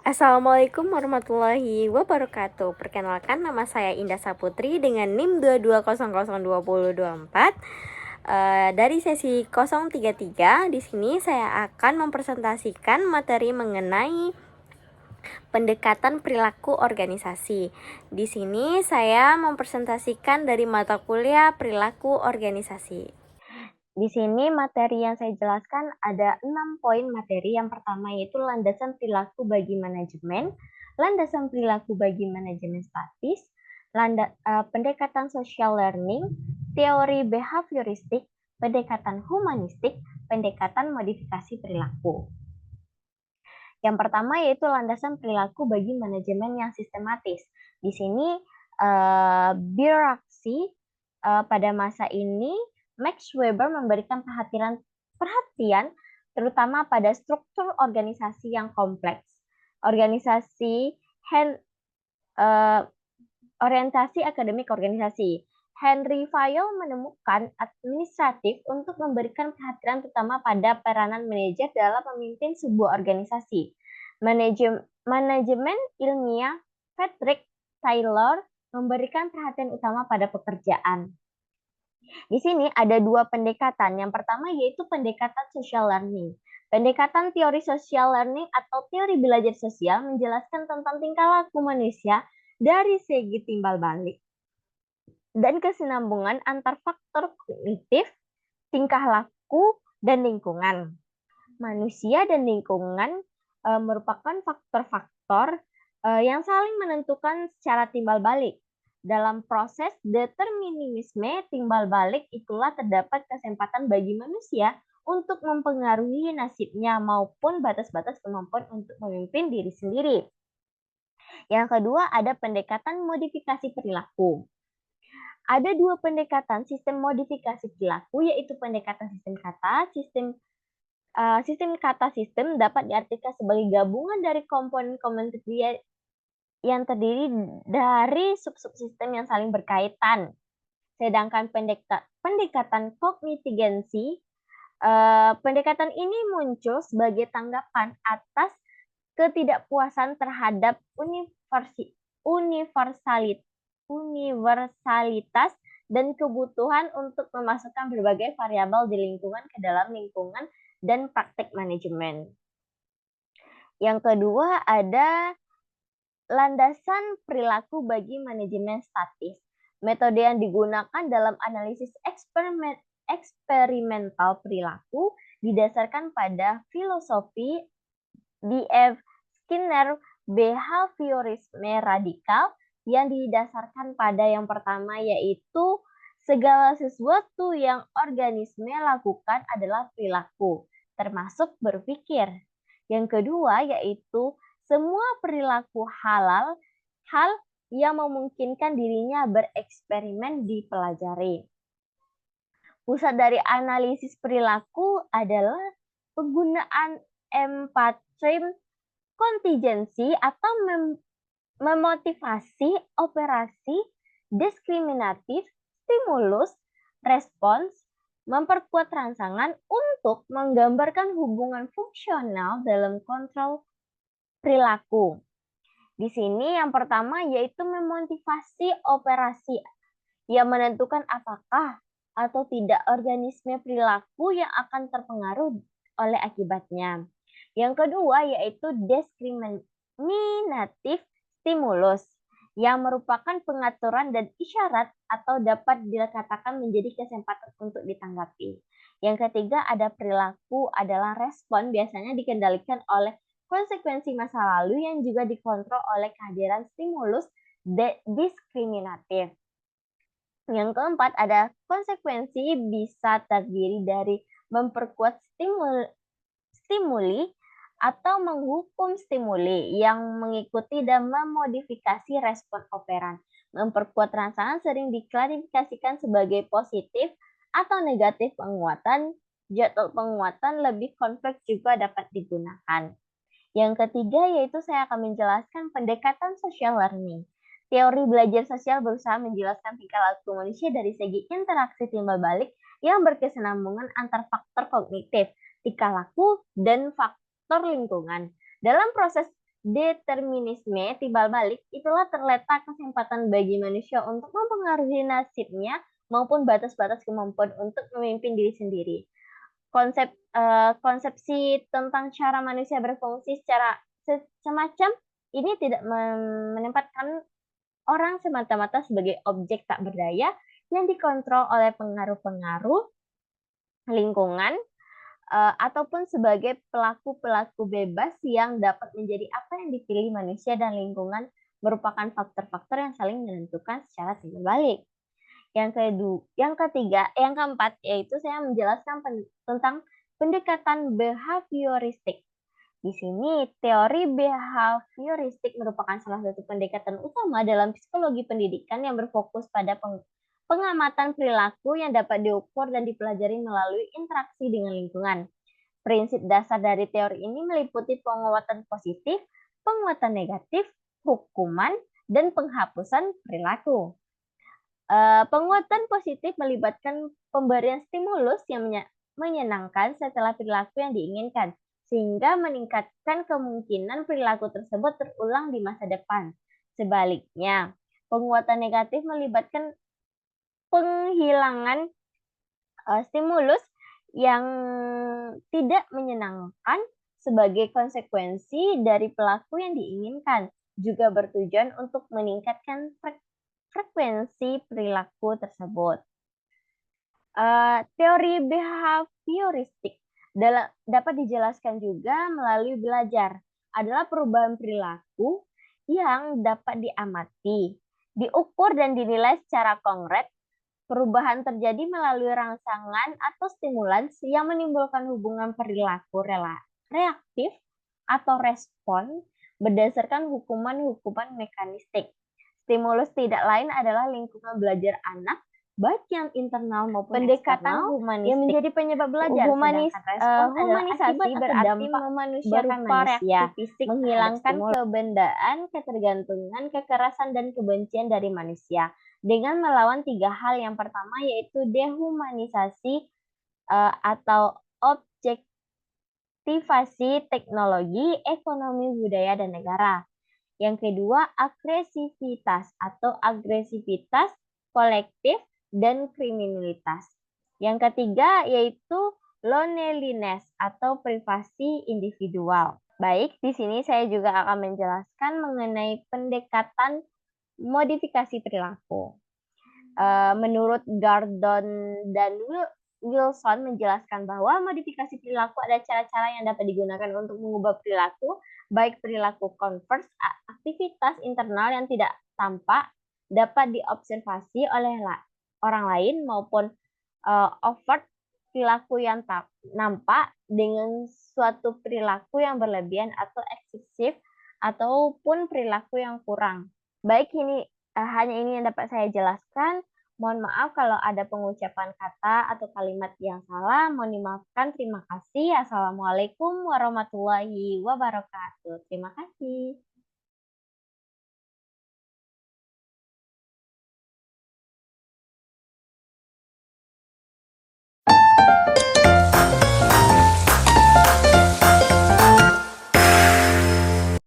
Assalamualaikum warahmatullahi wabarakatuh. Perkenalkan, nama saya Indah Saputri dengan NIM 22002024 dari sesi 033. Di sini saya akan mempresentasikan materi mengenai pendekatan perilaku organisasi. Di sini saya mempresentasikan dari mata kuliah perilaku organisasi. Di sini materi yang saya jelaskan ada 6 poin materi. Yang pertama yaitu landasan perilaku bagi manajemen, landasan perilaku bagi manajemen statis, pendekatan social learning, teori behavioristik, pendekatan humanistik, pendekatan modifikasi perilaku. Yang pertama yaitu landasan perilaku bagi manajemen yang sistematis. Di sini birokrasi pada masa ini Max Weber memberikan perhatian terutama pada struktur organisasi yang kompleks. Orientasi akademik organisasi. Henry Fayol menemukan administratif untuk memberikan perhatian terutama pada peranan manajer dalam memimpin sebuah organisasi. Manajemen ilmiah Patrick Taylor memberikan perhatian utama pada pekerjaan. Di sini ada 2 pendekatan. Yang pertama yaitu pendekatan social learning. Pendekatan teori social learning atau teori belajar sosial menjelaskan tentang tingkah laku manusia dari segi timbal balik dan kesinambungan antar faktor kognitif, tingkah laku, dan lingkungan. Manusia dan lingkungan merupakan faktor-faktor yang saling menentukan secara timbal balik. Dalam proses determinisme timbal balik itulah terdapat kesempatan bagi manusia untuk mempengaruhi nasibnya maupun batas-batas kemampuan untuk memimpin diri sendiri. Yang kedua ada pendekatan modifikasi perilaku. Ada 2 pendekatan sistem modifikasi perilaku yaitu pendekatan sistem kata. Sistem kata sistem dapat diartikan sebagai gabungan dari komponen-komponen yang terdiri dari sub-subsistem yang saling berkaitan. Sedangkan pendekatan kognitigensi, pendekatan ini muncul sebagai tanggapan atas ketidakpuasan terhadap universalitas dan kebutuhan untuk memasukkan berbagai variabel di lingkungan ke dalam lingkungan dan praktik manajemen. Yang kedua ada landasan perilaku bagi manajemen statis. Metode yang digunakan dalam analisis eksperimental perilaku didasarkan pada filosofi B.F. Skinner behaviorisme radikal yang didasarkan pada yang pertama yaitu segala sesuatu yang organisme lakukan adalah perilaku, termasuk berpikir. Yang kedua yaitu semua perilaku hal yang memungkinkan dirinya bereksperimen dipelajari. Pusat dari analisis perilaku adalah penggunaan empatrim kontingensi atau memotivasi operasi diskriminatif, stimulus, respons, memperkuat rangsangan untuk menggambarkan hubungan fungsional dalam kontrol perilaku. Di sini yang pertama yaitu memotivasi operasi yang menentukan apakah atau tidak organisme perilaku yang akan terpengaruh oleh akibatnya. Yang kedua yaitu diskriminatif stimulus yang merupakan pengaturan dan isyarat atau dapat dikatakan menjadi kesempatan untuk ditanggapi. Yang ketiga ada perilaku adalah respon biasanya dikendalikan oleh konsekuensi masa lalu yang juga dikontrol oleh kehadiran stimulus diskriminatif. Yang keempat ada konsekuensi bisa terdiri dari memperkuat stimuli atau menghukum stimuli yang mengikuti dan memodifikasi respon operan. Memperkuat rangsangan sering diklarifikasikan sebagai positif atau negatif penguatan. Jadwal penguatan lebih kompleks juga dapat digunakan. Yang ketiga yaitu saya akan menjelaskan pendekatan social learning. Teori belajar sosial berusaha menjelaskan tingkah laku manusia dari segi interaksi timbal balik yang berkesinambungan antar faktor kognitif, tingkah laku, dan faktor lingkungan. Dalam proses determinisme timbal balik, itulah terletak kesempatan bagi manusia untuk mempengaruhi nasibnya maupun batas-batas kemampuan untuk memimpin diri sendiri. Konsepsi tentang cara manusia berfungsi secara semacam ini tidak menempatkan orang semata-mata sebagai objek tak berdaya yang dikontrol oleh pengaruh-pengaruh lingkungan ataupun sebagai pelaku-pelaku bebas yang dapat menjadi apa yang dipilih manusia dan lingkungan merupakan faktor-faktor yang saling menentukan secara timbal balik. Yang keempat yaitu saya menjelaskan tentang pendekatan behavioristik. Di sini, teori behavioristik merupakan salah satu pendekatan utama dalam psikologi pendidikan yang berfokus pada pengamatan perilaku yang dapat diukur dan dipelajari melalui interaksi dengan lingkungan. Prinsip dasar dari teori ini meliputi penguatan positif, penguatan negatif, hukuman, dan penghapusan perilaku. Penguatan positif melibatkan pemberian stimulus yang menyenangkan setelah perilaku yang diinginkan, sehingga meningkatkan kemungkinan perilaku tersebut terulang di masa depan. Sebaliknya, penguatan negatif melibatkan penghilangan stimulus yang tidak menyenangkan sebagai konsekuensi dari pelaku yang diinginkan, juga bertujuan untuk meningkatkan frekuensi perilaku tersebut. Teori behavioristik dapat dijelaskan juga melalui belajar adalah perubahan perilaku yang dapat diamati, diukur dan dinilai secara konkret. Perubahan terjadi melalui rangsangan atau stimulans yang menimbulkan hubungan perilaku reaktif atau respon berdasarkan hukuman-hukuman mekanistik. Stimulus tidak lain adalah lingkungan belajar anak, baik yang internal maupun eksternal, yang menjadi penyebab belajar. Humanisasi berarti memanusiakan manusia, menghilangkan kebendaan, ketergantungan, kekerasan, dan kebencian dari manusia dengan melawan 3 hal. Yang pertama yaitu dehumanisasi atau objektivasi teknologi, ekonomi, budaya, dan negara. Yang kedua, agresivitas atau agresivitas kolektif dan kriminalitas. Yang ketiga yaitu loneliness atau privasi individual. Baik, di sini saya juga akan menjelaskan mengenai pendekatan modifikasi perilaku. Menurut Gordon dan Wilson menjelaskan bahwa modifikasi perilaku ada cara-cara yang dapat digunakan untuk mengubah perilaku, baik perilaku converse, aktivitas internal yang tidak tampak dapat diobservasi oleh orang lain, maupun overt, perilaku yang nampak dengan suatu perilaku yang berlebihan atau eksesif, ataupun perilaku yang kurang. Baik, ini hanya ini yang dapat saya jelaskan. Mohon maaf kalau ada pengucapan kata atau kalimat yang salah. Mohon dimaafkan. Terima kasih. Assalamualaikum warahmatullahi wabarakatuh. Terima kasih.